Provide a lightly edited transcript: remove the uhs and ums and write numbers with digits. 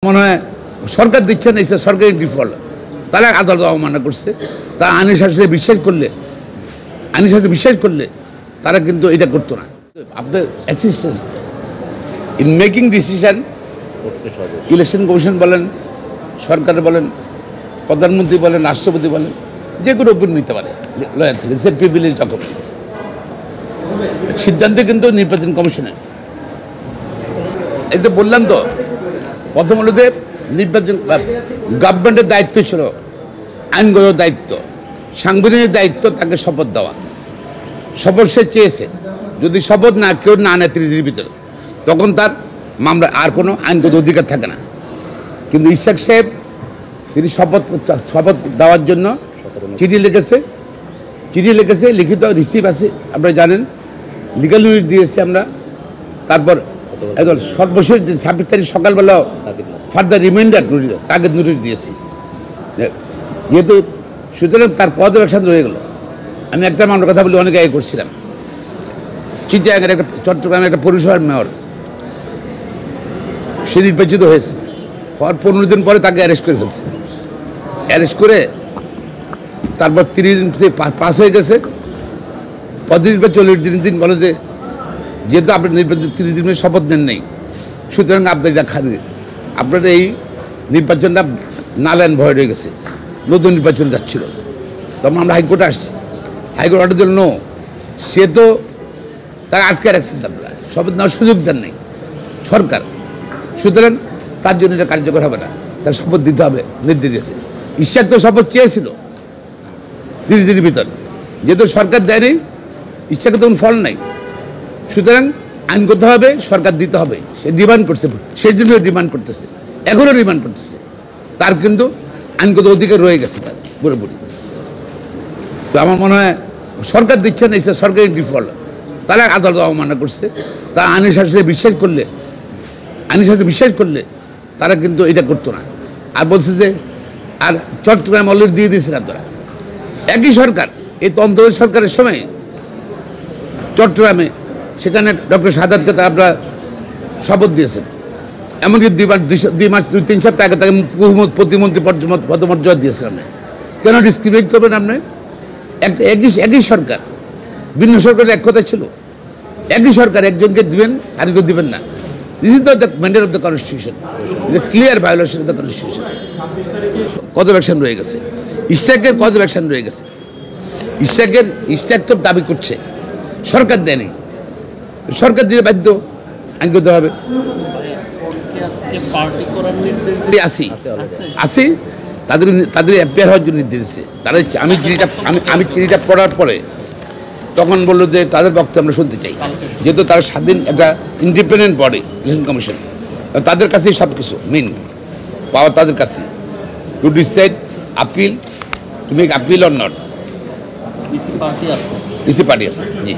মনে হয় সরকার দিচ্ছে না, সরকারি ডিফল্ট। তারা আদালত অবমাননা করছে। তারা আইনি শাসনে বিশ্বাস করলে তারা কিন্তু এটা করতো না। আপনার assistance in making decision, election commission বলেন, সরকার বলেন, প্রধানমন্ত্রী বলেন, রাষ্ট্রপতি বলেন, যে কোনো উপর নিতে পারে লয়ার থেকে, সে প্রিভিলেজ ডকুমেন্ট। সিদ্ধান্ত কিন্তু নির্বাচন কমিশনের। এই তো বললাম তো, প্রথম হলো যে নির্বাচন গভর্নমেন্টের দায়িত্ব ছিল, আইনগত দায়িত্ব, সাংবিধানিক দায়িত্ব, তাকে শপথ দেওয়া। শপথ সে চেয়েছে, যদি শপথ কেউ না নেয় 30 দিনের ভিতরে, তখন তার মামলা আর কোনো আইনগত অধিকার থাকে না। কিন্তু ইশাক সাহেব তিনি শপথ দেওয়ার জন্য চিঠি লিখেছে, লিখিত রিসিভ আছে, আপনারা জানেন, লিগাল নোটিশ দিয়েছি আমরা। তারপর একদম সর্বশেষ 26 তারিখ সকালবেলা ফার্দার রিমাইন্ডার নোটিশ, তাগিদ নোটিশ দিয়েছি। যেহেতু সুতরাং তার পর্যবেক্ষণ রয়ে গেল। আমি একটা মামলার কথা বলি, অনেক আগে করছিলাম। চিটাগাংয়ের একটা, চট্টগ্রামের একটা পৌরসভার মেয়র, সে নির্বাচিত হয়েছে, হওয়ার 15 দিন পরে তাকে অ্যারেস্ট করে ফেলছে। অ্যারেস্ট করে তারপর 30 দিন পাস হয়ে গেছে, 35 বা 40 দিন বলে যে যেহেতু আপনি নির্বাচন 30 দিনের শপথ নেন নেই, সুতরাং আপনি এটা আপনার এই নির্বাচনটা নালায়ন ভয় হয়ে গেছে, নতুন নির্বাচন যাচ্ছিল। তখন আমরা হাইকোর্টে আসছি, হাইকোর্ট অর্ডার দিল নো, সে তো তাকে আটকে রাখছেন, আপনারা শপথ নেওয়ার সুযোগ দেন নেই সরকার, সুতরাং তার জন্য এটা কার্যকর হবে না, তার শপথ দিতে হবে নির্দেশ দিয়েছে। ইশাক তো শপথ চেয়েছিল 30 দিনের ভিতর, যেহেতু সরকার দেয়নি, ইশাকে তখন ফল নাই, সুতরাং আইনগতভাবে সরকার দিতে হবে। সে ডিমান্ড করছে, সেই জন্য ডিমান্ড করতেছে, এখনও ডিমান্ড করতেছে। তার কিন্তু আইনগত অধিকার রয়ে গেছে তার পুরোপুরি। তো আমার মনে হয় সরকার দিচ্ছে না, সরকারি ডিফল্ট। তারা আদালত অবমাননা করছে। তারা আইনি শাসনে বিশ্বাস করলে তারা কিন্তু এটা করতো না। আর বলছে যে আর চট্টগ্রাম অলরেডি দিয়ে দিয়েছিলাম তারা। একই সরকার, এই তন্ত্র সরকারের সময় চট্টগ্রামে সেখানে ডক্টর সাদাতকে আপনারা শপথ দিয়েছেন। এমনকি 2-3 সপ্তাহ আগে তাকে প্রতিমন্ত্রী পদমর্যাদা দিয়েছেন। আপনি কেন ডিসক্রিমিনেট করবেন? আপনি একই সরকার, ভিন্ন সরকারের এক কথা ছিল। একই সরকার, একজনকে দিবেন, আরেকজন দিবেন না। This is the mandate of the constitution, clear violation of the constitution. Cause of action রয়ে গেছে, ইশাকের কজ অফ অ্যাকশন রয়ে গেছে। ইশাক তো দাবি করছে সরকার দেয়নি, সরকার দিয়ে বাধ্য আইনগত হবে। আসি তাদের অ্যাপিয়ার হওয়ার জন্য নির্দেশ দিচ্ছে। তারা আমি চিঠিটা পড়ার পরে তখন বললো যে তাদের বক্তব্য আমরা শুনতে চাই, যেহেতু তারা স্বাধীন একটা ইন্ডিপেন্ডেন্ট বডি, ইলেকশন কমিশন, তাদের কাছেই সব কিছু মেন পাওয়ার তাদের কাছে, to decide appeal, to make appeal or not. EC party আছে, জি।